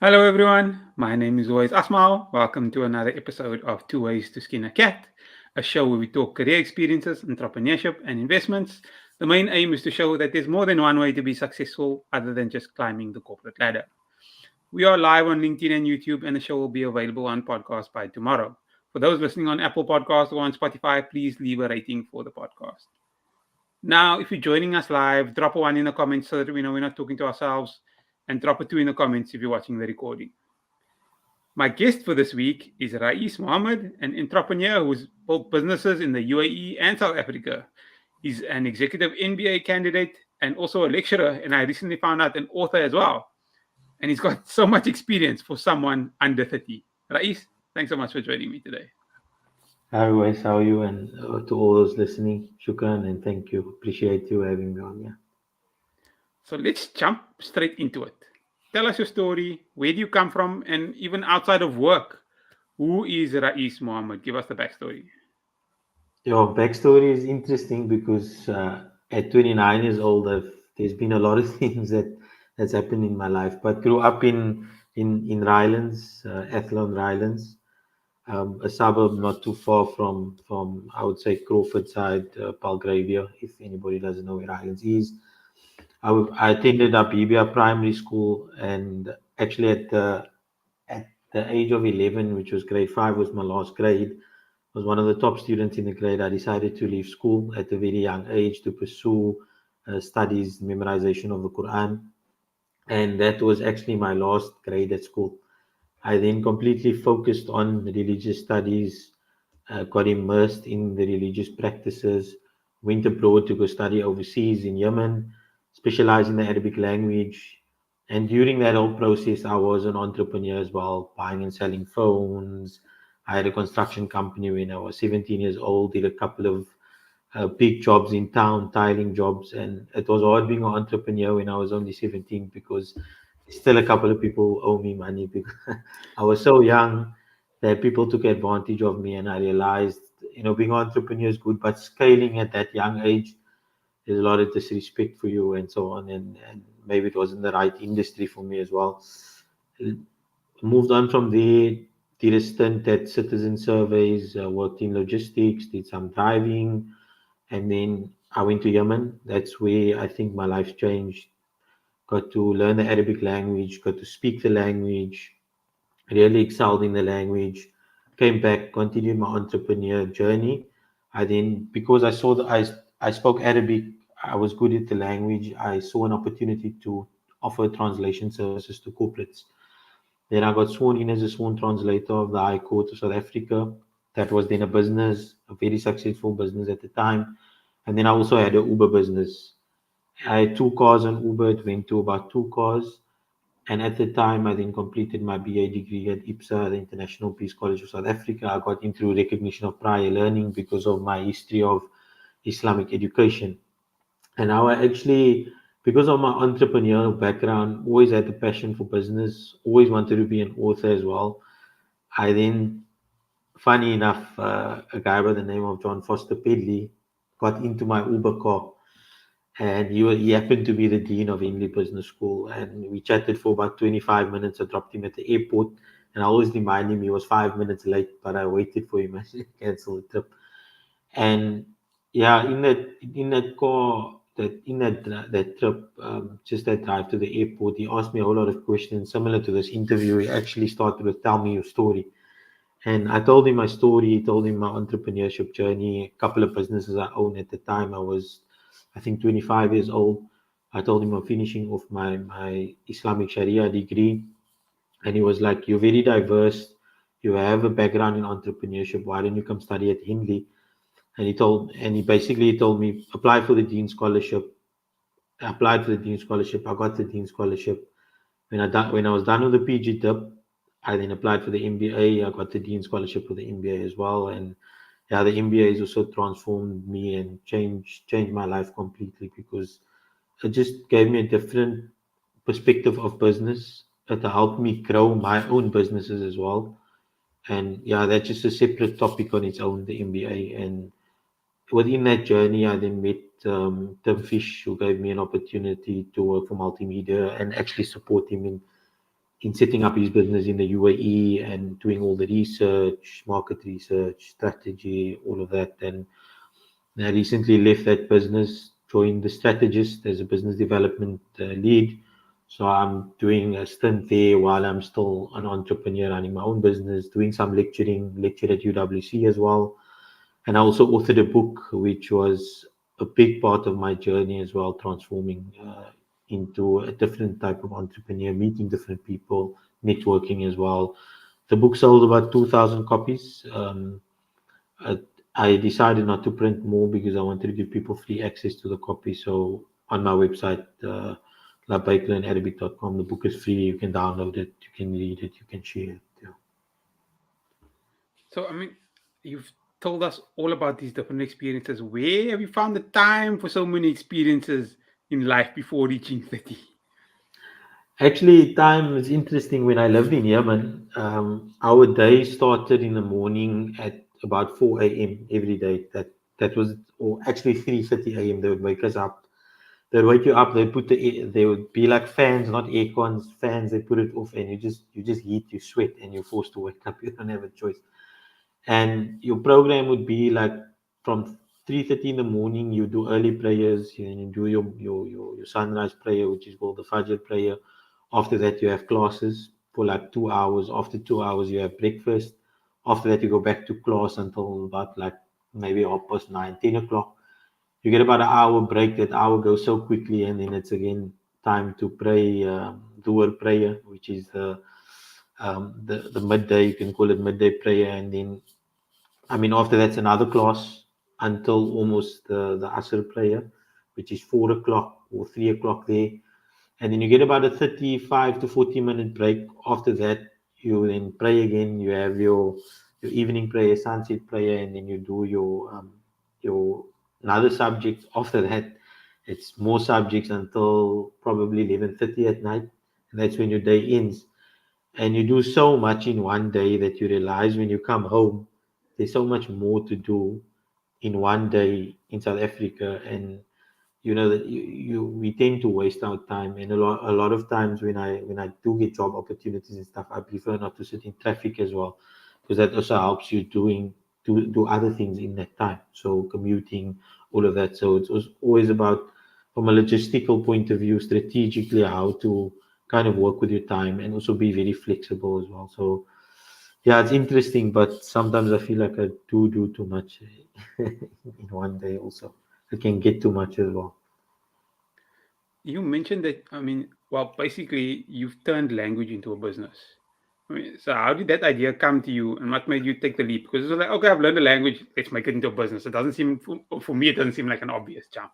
Hello everyone, my name is always Asmal. Welcome to another episode of Tooways to Skin a Cat, a show where we talk career experiences, entrepreneurship, and investments. The main aim is to show that there's more than one way to be successful other than just climbing the corporate ladder. We are live on LinkedIn and YouTube, and the show will be available on podcast by tomorrow. For those listening on Apple Podcasts or on Spotify, please leave a rating for the podcast. Now, if you're joining us live, drop a one in the comments so that we know we're not talking to ourselves, and drop a two in the comments if you're watching the recording. My guest for this week is Raees Mohammed, an entrepreneur who's built businesses in the UAE and South Africa. He's an Executive MBA Candidate and also a lecturer, and I recently found out an author as well. And he's got so much experience for someone under 30. Raees, thanks so much for joining me today. Hi, Wes, how are you? And to all those listening, shukran and thank you. Appreciate you having me on. Yeah. So let's jump straight into it. Tell us your story. Where do you come from? And even outside of work, who is Raees Mohammed? Give us the backstory. Your backstory is interesting because at 29 years old, there's been a lot of things that's happened in my life. But grew up in Rylands, Athlone, Rylands, a suburb not too far from I would say Crawford side, Belgravia. If anybody doesn't know where Rylands is. I attended Abibia Primary School, and actually at the age of 11, which was grade 5, was my last grade, was one of the top students in the grade. I decided to leave school at a very young age to pursue studies, memorization of the Quran, and that was actually my last grade at school. I then completely focused on religious studies, got immersed in the religious practices, went abroad to go study overseas in Yemen, specialized in the Arabic language. And during that whole process, I was an entrepreneur as well, buying and selling phones. I had a construction company when I was 17 years old, did a couple of big jobs in town, tiling jobs. And it was hard being an entrepreneur when I was only 17 because still a couple of people owe me money because I was so young that people took advantage of me. And I realized, being an entrepreneur is good, but scaling at that young age, there's a lot of disrespect for you and so on, and maybe it wasn't the right industry for me as well. Moved on from there, did a stint at Citizen Surveys, worked in logistics, did some driving, and then I went to Yemen. That's where I think my life changed. Got to learn the Arabic language, got to speak the language, really excelled in the language. Came back, continued my entrepreneur journey. I then, because I saw that I spoke Arabic, I was good at the language. I saw an opportunity to offer translation services to corporates. Then I got sworn in as a sworn translator of the High Court of South Africa. That was then a business, a very successful business at the time. And then I also had an Uber business. I had 2 cars on Uber. It went to about 2 cars. And at the time, I then completed my BA degree at IPSA, the International Peace College of South Africa. I got into recognition of prior learning because of my history of Islamic education. And now I actually, because of my entrepreneurial background, always had the passion for business, always wanted to be an author as well. I then, funny enough, a guy by the name of John Foster Pedley got into my Uber car, and he happened to be the dean of Henley Business School, and we chatted for about 25 minutes. I dropped him at the airport, and I always remind him he was 5 minutes late, but I waited for him and cancelled the trip. And yeah, in that car, that trip, just that drive to the airport, he asked me a whole lot of questions similar to this interview. He actually started with, "Tell me your story." And I told him my story, told him my entrepreneurship journey, a couple of businesses I owned at the time. I was, I think, 25 years old. I told him I'm finishing off my Islamic Sharia degree. And he was like, "You're very diverse. You have a background in entrepreneurship. Why don't you come study at Hindley?" And he basically told me, apply for the Dean Scholarship. I applied for the Dean Scholarship. I got the Dean Scholarship. When I was done with the PG dip, I then applied for the MBA. I got the Dean Scholarship for the MBA as well. And yeah, the MBA has also transformed me and changed my life completely, because it just gave me a different perspective of business. It helped me grow my own businesses as well. And yeah, that's just a separate topic on its own, the MBA. And within that journey, I then met Tim Fish, who gave me an opportunity to work for multimedia and actually support him in setting up his business in the UAE and doing all the research, market research, strategy, all of that. And I recently left that business, joined the strategist as a business development lead. So I'm doing a stint there while I'm still an entrepreneur running my own business, doing some lecture at UWC as well. And I also authored a book, which was a big part of my journey as well, transforming into a different type of entrepreneur, meeting different people, networking as well. The book sold about 2,000 copies. I, I decided not to print more because I wanted to give people free access to the copy. So on my website, labakelandarabic.com, the book is free. You can download it, you can read it, you can share it. Yeah. So, I mean, you've told us all about these different experiences. Where have you found the time for so many experiences in life before reaching 30? Actually, time is interesting. When I lived in Yemen, our day started in the morning at about 4 a.m. every day. That was, or actually 3:30 a.m. They would wake us up. They'd wake you up. They put they would be like fans, not air cons, fans. They put it off, and you just heat, you sweat, and you're forced to wake up. You don't have a choice. And your program would be like from 3:30 in the morning. You do early prayers, and you do your sunrise prayer, which is called the Fajr prayer. After that, you have classes for like 2 hours. After 2 hours, you have breakfast. After that, you go back to class until about like maybe 9:30, 10 o'clock. You get about an hour break. That hour goes so quickly, and then it's again time to pray, do a prayer, which is the midday. You can call it midday prayer. And then, I mean, after that's another class until almost the Asr prayer, which is 4 o'clock or 3 o'clock there. And then you get about a 35 to 40-minute break. After that, you then pray again. You have your evening prayer, sunset prayer, and then you do your another subject. After that, it's more subjects until probably 11:30 at night, and that's when your day ends. And you do so much in one day that you realize when you come home, there's so much more to do in one day in South Africa. And you know that we tend to waste our time. And a lot of times when I do get job opportunities and stuff, I prefer not to sit in traffic as well, because that also helps you do other things in that time, so commuting, all of that. So it's always about, from a logistical point of view, strategically how to kind of work with your time and also be very flexible as well. So yeah, it's interesting, but sometimes I feel like I do too much in one day also. I can get too much as well. You mentioned that, I mean, well, basically, you've turned language into a business. I mean, so how did that idea come to you, and what made you take the leap? Because it's like, okay, I've learned a language, let's make it into a business. It doesn't seem, for me, it doesn't seem like an obvious jump.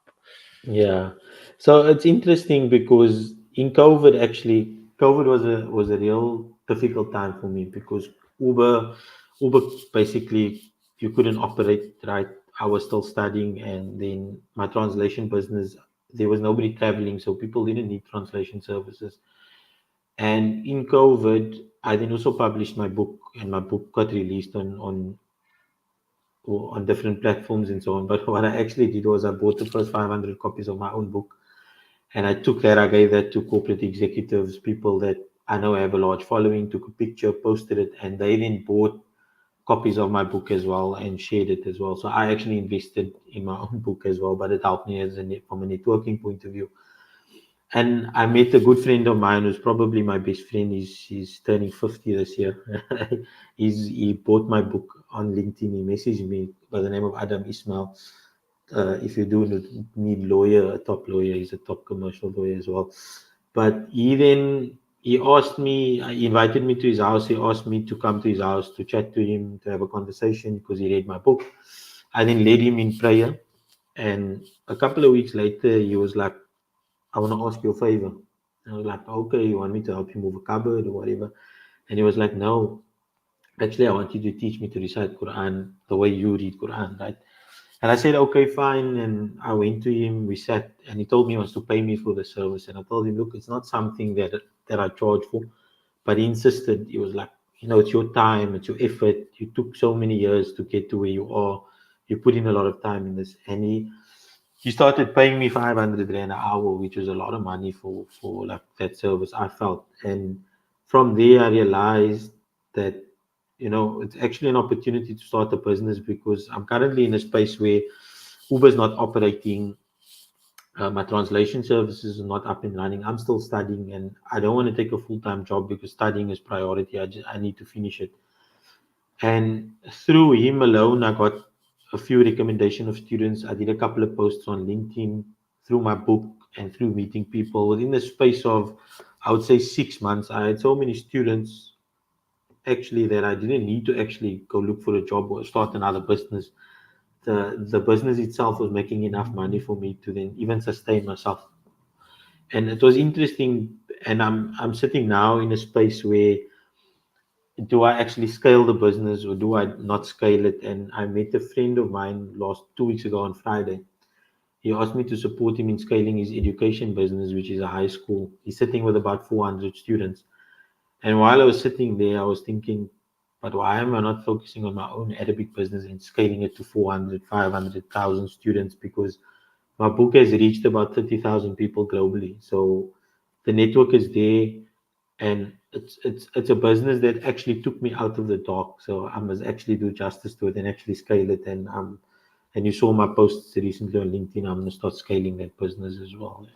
Yeah. So it's interesting because in COVID, actually, COVID was a real difficult time for me, because Uber Uber basically, you couldn't operate right. I was still studying, and then my translation business, there was nobody traveling, so people didn't need translation services. And in COVID, I then also published my book, and my book got released on different platforms and so on. But what I actually did was I bought the first 500 copies of my own book, and I took that, I gave that to corporate executives, people that I know have a large following, took a picture, posted it, and they then bought copies of my book as well and shared it as well. So I actually invested in my own book as well, but it helped me from a networking point of view. And I met a good friend of mine who's probably my best friend. He's turning 50 this year. He bought my book on LinkedIn. He messaged me by the name of Adam Ismail. If you do need lawyer, a top lawyer, he's a top commercial lawyer as well. But he asked me, he invited me to his house. He asked me to come to his house to chat to him, to have a conversation, because he read my book. I then led him in prayer. And a couple of weeks later, he was like, I want to ask you a favor. I was like, okay, you want me to help you move a cupboard or whatever? And he was like, no, actually, I want you to teach me to recite Quran the way you read Quran, right? And I said, okay, fine. And I went to him, we sat, and he told me he wants to pay me for the service. And I told him, look, it's not something that I charge for. But he insisted. He was like, it's your time, it's your effort. You took so many years to get to where you are. You put in a lot of time in this. And he started paying me 500 rand an hour, which was a lot of money for like that service, I felt. And from there, I realized that, it's actually an opportunity to start a business, because I'm currently in a space where Uber is not operating. My translation services are not up and running. I'm still studying, and I don't want to take a full-time job because studying is priority. I need to finish it. And through him alone, I got a few recommendation of students. I did a couple of posts on LinkedIn through my book and through meeting people. Within the space of, I would say, 6 months, I had so many students actually that I didn't need to actually go look for a job or start another business. The business itself was making enough money for me to then even sustain myself. And it was interesting. And I'm sitting now in a space where, do I actually scale the business or do I not scale it? And I met a friend of mine last 2 weeks ago on Friday. He asked me to support him in scaling his education business, which is a high school. He's sitting with about 400 students. And while I was sitting there, I was thinking, but why am I not focusing on my own Arabic business and scaling it to 400, 500,000 students? Because my book has reached about 30,000 people globally. So the network is there, and it's a business that actually took me out of the dark. So I must actually do justice to it and actually scale it. And you saw my posts recently on LinkedIn. I'm gonna start scaling that business as well.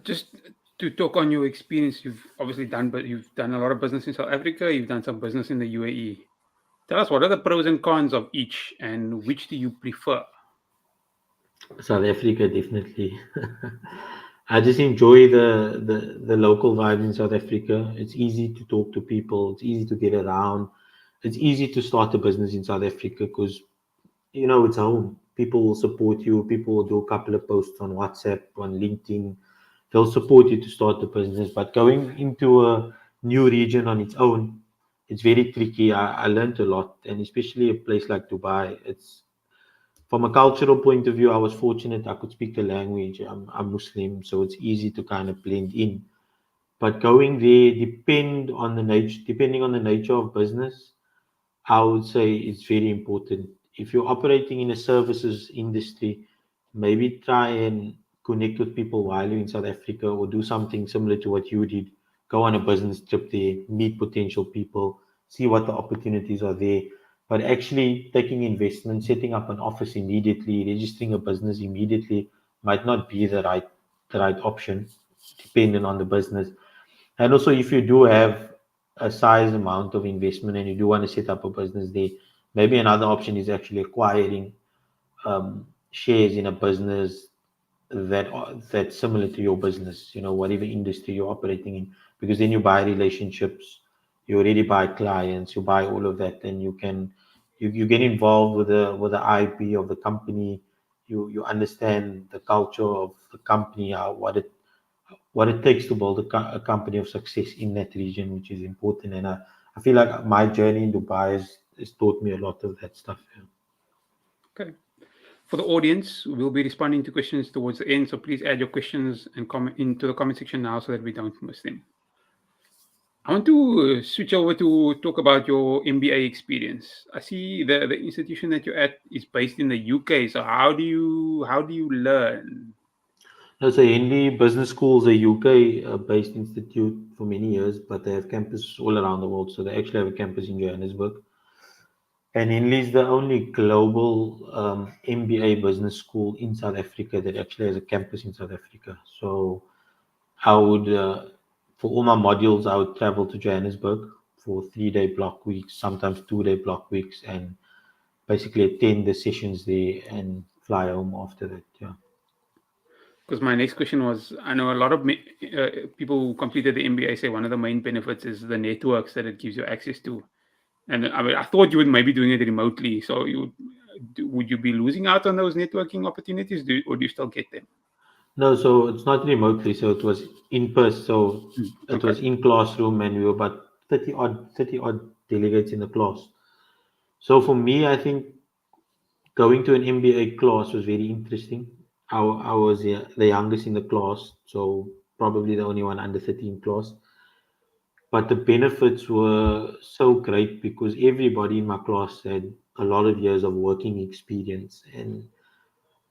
Just to talk on your experience, you've obviously done, but you've done a lot of business in South Africa. You've done some business in the UAE. Tell us, what are the pros and cons of each, and which do you prefer? South Africa, definitely. I just enjoy the local vibe in South Africa. It's easy to talk to people. It's easy to get around. It's easy to start a business in South Africa because it's home. People will support you. People will do a couple of posts on WhatsApp, on LinkedIn. They'll support you to start the business. But going into a new region on its own, it's very tricky. I learned a lot, and especially a place like Dubai. It's From a cultural point of view, I was fortunate. I could speak the language. I'm Muslim, so it's easy to kind of blend in. But going there, depending on the nature of business, I would say it's very important. If you're operating in a services industry, maybe try and connect with people while you're in South Africa, or do something similar to what you did. Go on a business trip there, meet potential people, see what the opportunities are there. But actually taking investment, setting up an office immediately, registering a business immediately might not be the right option, depending on the business. And also, if you do have a size amount of investment and you do want to set up a business there, maybe another option is actually acquiring shares in a business that's similar to your business, whatever industry you're operating in, because then you buy relationships, you already buy clients, you buy all of that, and you get involved with the IP of the company. You understand the culture of the company, what it takes to build a company of success in that region, which is important. And I feel like my journey in Dubai has taught me a lot of that stuff. Yeah. Okay. For the audience, we'll be responding to questions towards the end, so please add your questions and comment into the comment section now so that we don't miss them. I want to switch over to talk about your MBA experience. I see the institution that you're at is based in the UK. So how do you learn? That's a Henley Business School is a UK based institute for many years, but they have campuses all around the world. So they actually have a campus in Johannesburg. And Henley is the only global MBA business school in South Africa that actually has a campus in South Africa. So I would, for all my modules, I would travel to Johannesburg for 3-day block weeks, sometimes 2-day block weeks, and basically attend the sessions there and fly home after that. Yeah. Because my next question was, I know a lot of people who completed the MBA say one of the main benefits is the networks that it gives you access to. And I mean, I thought you would maybe doing it remotely. So would you be losing out on those networking opportunities, or do you still get them? No, so it's not remotely. So it was in person. So it Okay. was in classroom, and we were about 30 odd delegates in the class. So for me, I think going to an MBA class was very interesting. I was the youngest in the class, so probably the only one under 13 class. But the benefits were so great because everybody in my class had a lot of years of working experience. And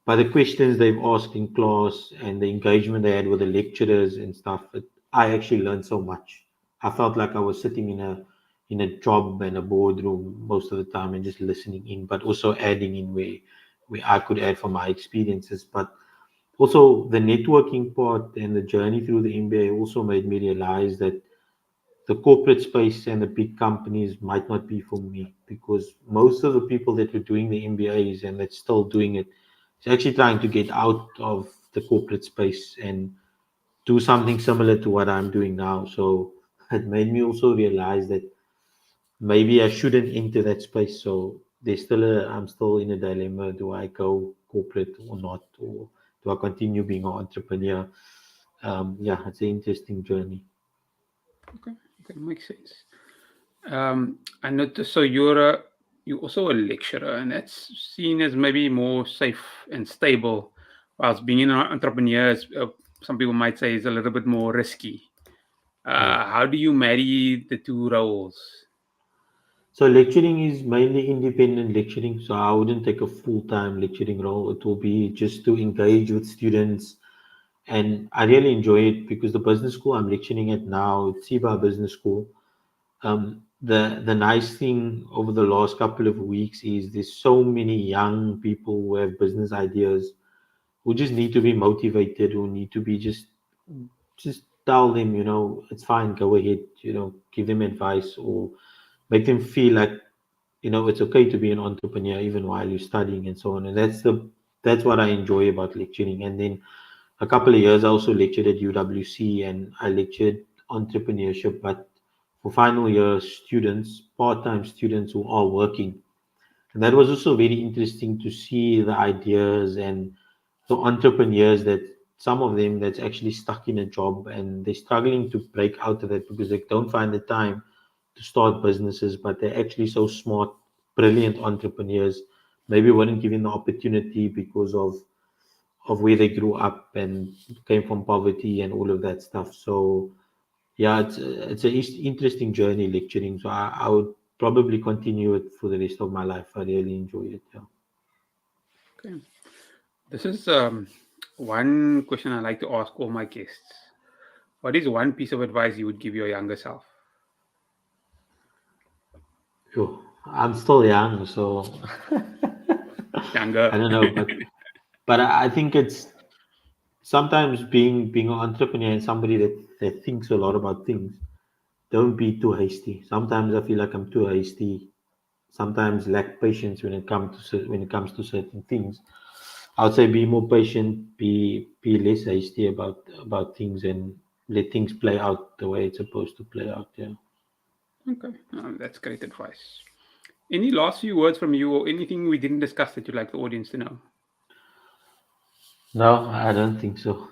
by the questions they've asked in class and the engagement they had with the lecturers and stuff, I actually learned so much. I felt like I was sitting in a job and a boardroom most of the time and just listening in, but also adding in where I could add from my experiences. But also the networking part and the journey through the MBA also made me realize that the corporate space and the big companies might not be for me because most of the people that were doing the MBAs and that's still doing it is actually trying to get out of the corporate space and do something similar to what I'm doing now. So it made me also realize that maybe I shouldn't enter that space. So I'm still in a dilemma. Do I go corporate or not? Or do I continue being an entrepreneur? Yeah, it's an interesting journey. Okay. Okay. Makes sense. I noticed. So you also a lecturer, and that's seen as maybe more safe and stable, whilst being an entrepreneur, some people might say, is a little bit more risky. Yeah. How do you marry the two roles? So lecturing is mainly independent lecturing. So I wouldn't take a full-time lecturing role. It will be just to engage with students. And I really enjoy it because the business school I'm lecturing at now, it's SIBA Business School. The nice thing over the last couple of weeks is there's so many young people who have business ideas who just need to be motivated, who need to be just tell them, it's fine, go ahead, give them advice or make them feel like it's okay to be an entrepreneur even while you're studying and so on. And that's what I enjoy about lecturing. And then a couple of years I also lectured at UWC and I lectured entrepreneurship, but for final year students, part-time students who are working. And that was also very interesting to see the ideas and the entrepreneurs that some of them that's actually stuck in a job and they're struggling to break out of it because they don't find the time to start businesses, but they're actually so smart, brilliant entrepreneurs, maybe weren't given the opportunity because of where they grew up and came from poverty and all of that stuff. So yeah, it's an interesting journey lecturing. So I would probably continue it for the rest of my life. I really enjoy it. Yeah. Okay. This is one question I like to ask all my guests. What is one piece of advice you would give your younger self? Phew, I'm still young, so Younger. I don't know, but I think it's sometimes being an entrepreneur and somebody that thinks a lot about things. Don't be too hasty. Sometimes I feel like I'm too hasty. Sometimes lack patience when it comes to certain things. I would say be more patient, be less hasty about things, and let things play out the way it's supposed to play out. Yeah. Okay, that's great advice. Any last few words from you or anything we didn't discuss that you'd like the audience to know? No, I don't think so.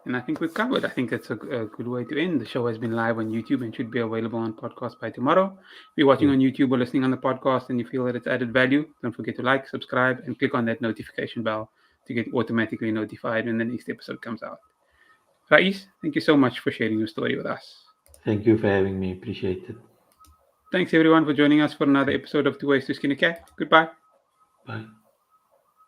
And I think we've covered. I think that's a good way to end. The show has been live on YouTube and should be available on podcast by tomorrow. If you're watching Yeah. on YouTube or listening on the podcast and you feel that it's added value, don't forget to like, subscribe, and click on that notification bell to get automatically notified when the next episode comes out. Raees, thank you so much for sharing your story with us. Thank you for having me. Appreciate it. Thanks everyone for joining us for another episode of Two Ways to Skin a Cat. Goodbye. Bye.